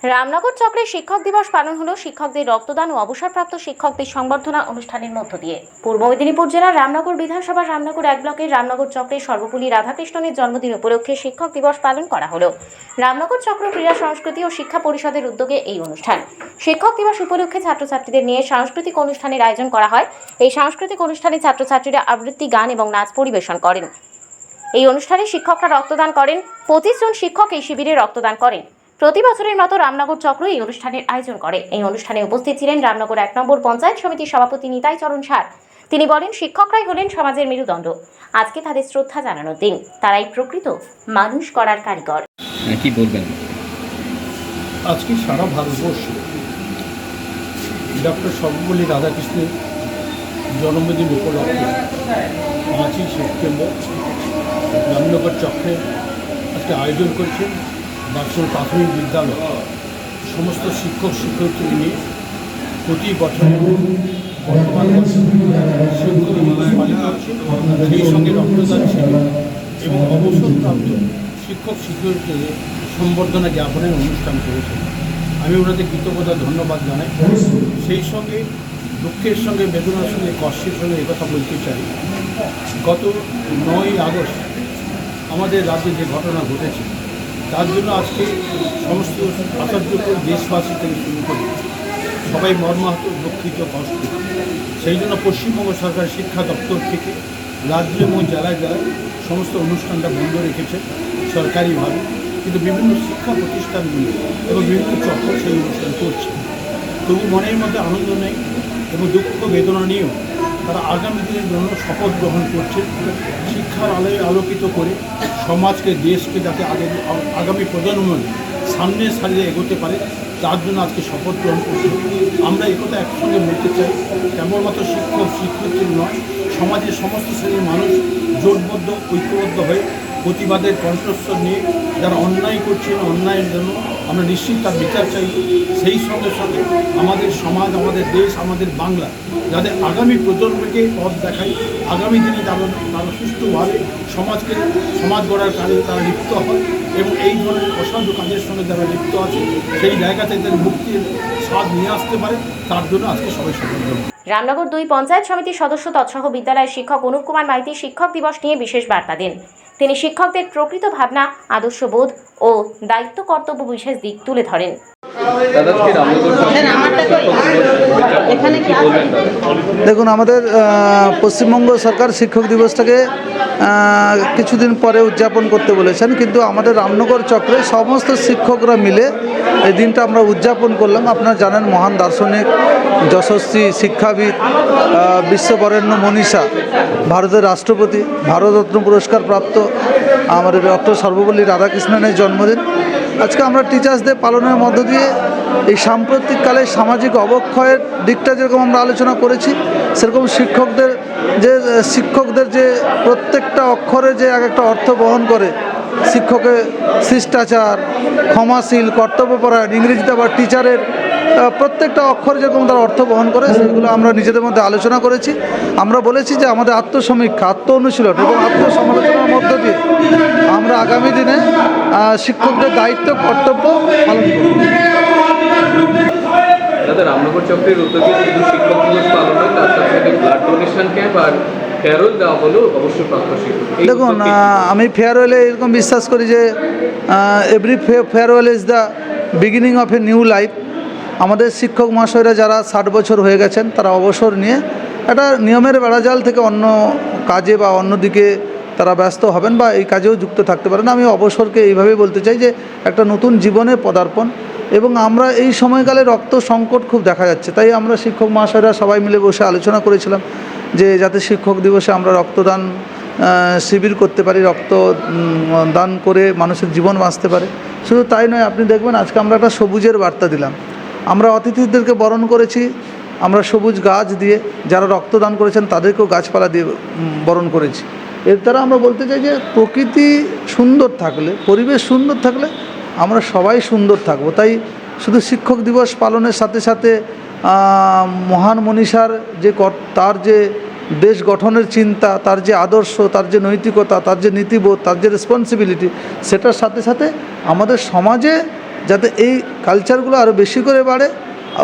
রামনগর চক্রে শিক্ষক দিবস পালন হলো শিক্ষকদের রক্তদান ও অবসরপ্রাপ্ত শিক্ষকদের সংবর্ধনা অনুষ্ঠানের মধ্য দিয়ে। পূর্ব মেদিনীপুর জেলার রামনগর বিধানসভার রামনগর 1 ব্লকের রামনগর চক্রে সর্বপল্লী রাধাকৃষ্ণনের জন্মদিন উপলক্ষে শিক্ষক দিবস পালন করা হলো। রামনগর চক্র ক্রীড়া সংস্কৃতি ও শিক্ষা পরিষদের উদ্যোগে এই অনুষ্ঠান। শিক্ষক দিবস উপলক্ষে ছাত্রছাত্রীদের নিয়ে সাংস্কৃতিক অনুষ্ঠানের আয়োজন করা হয়। এই সাংস্কৃতিক অনুষ্ঠানে ছাত্রছাত্রীরা আবৃত্তি, গান এবং নাচ পরিবেশন করেন। এই অনুষ্ঠানে শিক্ষকরা রক্তদান করেন। 25 জন শিক্ষক এই শিবিরে রক্তদান করেন। প্রতি বছরের মতো রামনগর চক্র এই অনুষ্ঠানের আয়োজন করে। এই অনুষ্ঠানে উপস্থিত ছিলেন রামনগর 1 নম্বর পঞ্চায়েত সমিতির সভাপতি নিতাই চরণ সার। তিনি বলেন, শিক্ষকরাই হলেন সমাজের মেরুদণ্ড। আজকে তাদের শ্রদ্ধা জানানোর দিন। তারাই প্রকৃত মানুষ করার কারিগর। কি বলবেন? আজকে সারা ভারতবর্ষে ডক্টর সর্বপল্লী রাধাকৃষ্ণের জন্মদিন উপলক্ষে 5ই সেপ্টেম্বর রামনগর চক্রে আজকে আয়োজন করেছেন বাৎসল প্রাথমিক বিদ্যালয়। সমস্ত শিক্ষক শিক্ষয়িত্রী নিয়ে প্রতি বছরে বর্তমান শিক্ষক দিবস পালিত হচ্ছে। সেই সঙ্গে রক্তদান শিবির এবং অবসরপ্রাপ্ত শিক্ষক শিক্ষয়িত্রীদের সম্বর্ধনা জ্ঞাপনের অনুষ্ঠান করেছেন। আমি ওনাদের কৃতজ্ঞতা ধন্যবাদ জানাই। সেই সঙ্গে দুঃখের সঙ্গে বেদনার সঙ্গে কষ্টের সঙ্গে একথা বলতে চাই, গত 9ই আগস্ট আমাদের রাজ্যে যে ঘটনা ঘটেছে তার জন্য আজকে সমস্ত আচার্যপুর দেশবাসী থেকে শুরু করে সবাই মর্মাহত, দুঃখিত, কষ্ট। সেই জন্য পশ্চিমবঙ্গ সরকার শিক্ষা দপ্তর থেকে রাজ্য এবং জেলায় জেলায় সমস্ত অনুষ্ঠানটা বন্ধ রেখেছে সরকারিভাবে, কিন্তু বিভিন্ন শিক্ষা প্রতিষ্ঠানগুলি এবং বিভিন্ন চক্র সেই অনুষ্ঠান করছে। তবু মনের মধ্যে আনন্দ নেই এবং দুঃখ বেদনা নিয়েও তারা আগামী দিনের জন্য শপথ গ্রহণ করছে শিক্ষার আলোয় আলোকিত করে সমাজকে, দেশকে যাতে আগামী প্রজন্ম সামনের সারিয়ে এগোতে পারে তার জন্য আজকে শপথ গ্রহণ করছে। আমরা একথা একসঙ্গে বলতে চাই, কেবলমাত্র শিক্ষক শিক্ষয়িত্রী নয়, সমাজের সমস্ত শ্রেণীর মানুষ জোটবদ্ধ, ঐক্যবদ্ধ হয়ে প্রতিবাদের কণ্ঠস্বর নিয়ে যারা অন্যায় করছেন, অন্যায়ের জন্য আমরা নিশ্চিত তার বিচার চাই। সেই সঙ্গে সঙ্গে আমাদের সমাজ, আমাদের দেশ, আমাদের বাংলা যাদের আগামী প্রজন্মকে পথ দেখায়, আগামী দিনে তারা সুষ্ঠুভাবে সমাজ গড়ার কাজে তারা লিপ্ত হয় এবং এই ধরনের অসাধু কাজের সঙ্গে যারা লিপ্ত আছে সেই জায়গাতে তাদের মুক্তির স্বাদ নিয়ে আসতে পারে, তার জন্য আজকে সবাই সচেতন। রামনগর 2 পঞ্চায়েত সমিতির সদস্য তৎসহ বিদ্যালয়ের শিক্ষক অনুপ কুমার মাইতি শিক্ষক দিবস নিয়ে বিশেষ বার্তা দেন। তিনি শিক্ষকদের প্রকৃত ভাবনা, আদর্শবোধ ও দায়িত্ব কর্তব্য বিশেষ দিক তুলে ধরেন। দেখুন, আমাদের পশ্চিমবঙ্গ সরকার শিক্ষক দিবসটাকে কিছুদিন পরে উদযাপন করতে বলেছেন, কিন্তু আমাদের রামনগর চক্রে সমস্ত শিক্ষকরা মিলে এই দিনটা আমরা উদযাপন করলাম। আপনারা জানেন, মহান দার্শনিক, যশস্বী শিক্ষাবিদ, বিশ্ববরেণ্য মনীষা, ভারতের রাষ্ট্রপতি, ভারতরত্ন পুরস্কার প্রাপ্ত আমাদের ডক্টর সর্বপল্লী রাধাকৃষ্ণনের জন্মদিন। আজকে আমরা টিচার্স ডে পালনের মধ্য দিয়ে এই সাম্প্রতিককালে সামাজিক অবক্ষয়ের দিকটা যেরকম আমরা আলোচনা করেছি, সেরকম শিক্ষকদের যে প্রত্যেকটা অক্ষরে যে এক একটা অর্থ বহন করে, শিক্ষকের শিষ্টাচার, ক্ষমাশীল, কর্তব্যপরায়ণ, ইংরেজিতে আবার টিচারের প্রত্যেকটা অক্ষর যেরকম তার অর্থ বহন করে, সেগুলো আমরা নিজেদের মধ্যে আলোচনা করেছি। আমরা বলেছি যে আমাদের আত্মসমীক্ষা, আত্ম অনুশীলন এবং আত্মসমালোচনার মধ্য দিয়ে আমরা আগামী দিনে শিক্ষকদের দায়িত্ব, কর্তব্য পালন করব। রামনগর চক্রের উদ্যোগে শুধু শিক্ষক দিবস পালন হয়, তার সাথে ব্লাড ডোনেশন ক্যাম্প আর ফেয়ারওয়েল দেওয়া হলো অবসরপ্রাপ্ত শিক্ষক। দেখুন, আমি ফেয়ারওয়েলে এরকম বিশ্বাস করি যে every farewell is the beginning of a new life. আমাদের শিক্ষক মহাশয়রা যারা 60 বছর হয়ে গেছেন, তারা অবসর নিয়ে একটা নিয়মের বেড়াজাল থেকে অন্য কাজে বা অন্যদিকে তারা ব্যস্ত হবেন বা এই কাজেও যুক্ত থাকতে পারেন। আমি অবসরকে এইভাবেই বলতে চাই যে একটা নতুন জীবনে পদার্পণ, এবং আমরা এই সময়কালে রক্ত সংকট খুব দেখা যাচ্ছে। তাই আমরা শিক্ষক মহাশয়রা সবাই মিলে বসে আলোচনা করেছিলাম যে যাতে শিক্ষক দিবসে আমরা রক্তদান শিবির করতে পারি, রক্ত দান করে মানুষের জীবন বাঁচতে পারে। শুধু তাই নয়, আপনি দেখবেন আজকে আমরা একটা সবুজের বার্তা দিলাম। আমরা অতিথিদেরকে বরণ করেছি আমরা সবুজ গাছ দিয়ে, যারা রক্তদান করেছেন তাদেরকেও গাছপালা দিয়ে বরণ করেছি। এর দ্বারা আমরা বলতে চাই যে প্রকৃতি সুন্দর থাকলে, পরিবেশ সুন্দর থাকলে আমরা সবাই সুন্দর থাকব। তাই শুধু শিক্ষক দিবস পালনের সাথে সাথে মহান মনীষার তার যে দেশ গঠনের চিন্তা, তার যে আদর্শ, তার যে নৈতিকতা, তার যে নীতিবোধ, তার যে রেসপন্সিবিলিটি, সেটার সাথে সাথে আমাদের সমাজে যাতে এই কালচারগুলো আরও বেশি করে বাড়ে।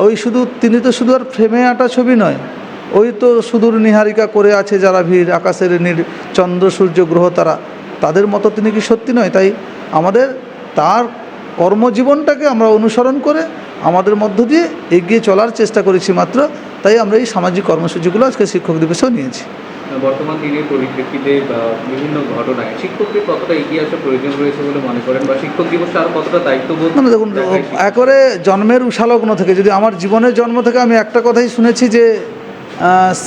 ওই শুধু তিনি তো শুধু আর ফ্রেমে আঁটা ছবি নয়, ওই তো সুদূর নিহারিকা করে আছে যারা ভিড়, আকাশের নীল চন্দ্র সূর্য গ্রহ তারা, তাদের মতো তিনি কি সত্যি নয়? তাই আমাদের তার কর্মজীবনটাকে আমরা অনুসরণ করে আমাদের মধ্য দিয়ে এগিয়ে চলার চেষ্টা করেছি মাত্র। তাই আমরা এই সামাজিক কর্মসূচিগুলো আজকে শিক্ষক দিবসেও নিয়েছি। বর্তমান দিনের পরিপ্রেক্ষিতে বা বিভিন্ন ঘটনায় শিক্ষকদের কতটা এগিয়ে আসার প্রয়োজন রয়েছে বলে মনে করেন, বা শিক্ষক দিবসে আরও কতটা দায়িত্ববোধ? মানে দেখুন, একবারে জন্মের উষালগ্ন থেকে, যদি আমার জীবনের জন্ম থেকে আমি একটা কথাই শুনেছি যে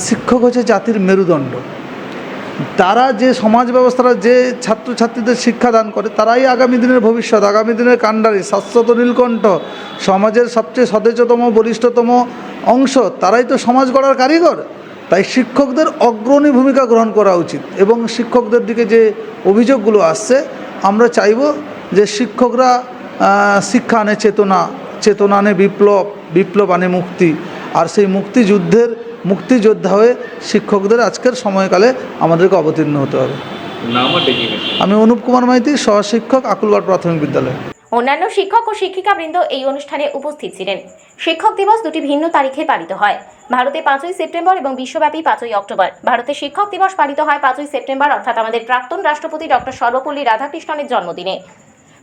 শিক্ষক হচ্ছে জাতির মেরুদণ্ড। তারা যে সমাজ ব্যবস্থাটা, যে ছাত্রছাত্রীদের শিক্ষাদান করে, তারাই আগামী দিনের ভবিষ্যৎ, আগামী দিনের কাণ্ডারি, শাশ্বত নীলকণ্ঠ, সমাজের সবচেয়ে সতেজতম বলিষ্ঠতম অংশ, তারাই তো সমাজ গড়ার কারিগর। তাই শিক্ষকদের অগ্রণী ভূমিকা গ্রহণ করা উচিত। এবং শিক্ষকদের দিকে যে অভিযোগগুলো আসছে, আমরা চাইব যে শিক্ষকরা শিক্ষা আনে চেতনা, চেতনা আনে বিপ্লব, বিপ্লব আনে মুক্তি। আর সেই মুক্তিযোদ্ধা হয়ে শিক্ষকদের আজকের সময়কালে আমাদেরকে অবতীর্ণ হতে হবে। আমি অনুপ কুমার মাইতি, সহশিক্ষক, আকুলবাড় প্রাথমিক বিদ্যালয়। অন্যান্য শিক্ষক ও শিক্ষিকাবৃন্দ এই অনুষ্ঠানে উপস্থিত ছিলেন। শিক্ষক দিবস দুটি ভিন্ন তারিখে পালিত হয়। ভারতে 5ই সেপ্টেম্বর এবং বিশ্বব্যাপী 5ই অক্টোবর। ভারতে শিক্ষক দিবস পালিত হয় 5ই সেপ্টেম্বর, অর্থাৎ আমাদের প্রাক্তন রাষ্ট্রপতি ডক্টর সর্বপল্লী রাধাকৃষ্ণনের জন্মদিনে।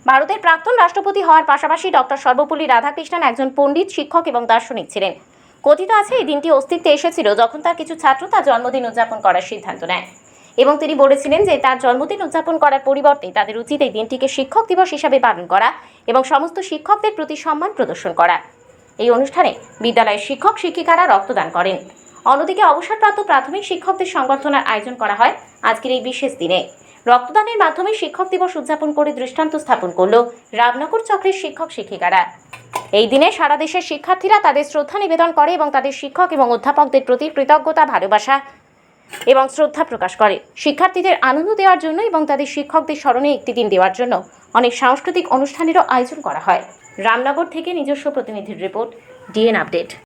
ভারতের প্রাক্তন রাষ্ট্রপতি হওয়ার পাশাপাশি ডক্টর সর্বপল্লী রাধাকৃষ্ণন একজন পণ্ডিত, শিক্ষক এবং দার্শনিক ছিলেন। কথিত আছে এই দিনটি অস্তিত্বে এসেছিল যখন তার কিছু ছাত্র তার জন্মদিন উদযাপন করার সিদ্ধান্ত নেয়, এবং তিনি বলেছিলেন যে তার জন্মদিন উদযাপন করার পরিবর্তে তাদের উচিত এই দিনটিকে শিক্ষক দিবস হিসাবে পালন করা এবং সমস্ত শিক্ষকদের প্রতি সম্মান প্রদর্শন করা। এই অনুষ্ঠানে বিদ্যালয়ের শিক্ষক শিক্ষিকারা রক্তদান করেন। অন্যদিকে অবসরপ্রাপ্ত প্রাথমিক শিক্ষকদের সংবর্ধনার আয়োজন করা হয় আজকের এই বিশেষ দিনে। রক্তদানের মাধ্যমে শিক্ষক দিবস উদযাপন করে দৃষ্টান্ত স্থাপন করল রামনগর চক্রের শিক্ষক শিক্ষিকারা। এই দিনে সারা দেশের শিক্ষার্থীরা তাদের শ্রদ্ধা নিবেদন করে এবং তাদের শিক্ষক এবং অধ্যাপকদের প্রতি কৃতজ্ঞতা, ভালোবাসা এবং শ্রদ্ধা প্রকাশ করে। শিক্ষার্থীদের আনন্দ দেওয়ার জন্য এবং তাদের শিক্ষকদের স্মরণে একটি দিন দেওয়ার জন্য অনেক সাংস্কৃতিক অনুষ্ঠানেরও আয়োজন করা হয়। রামনগর থেকে নিজস্ব প্রতিনিধির রিপোর্ট, ডিএন আপডেট।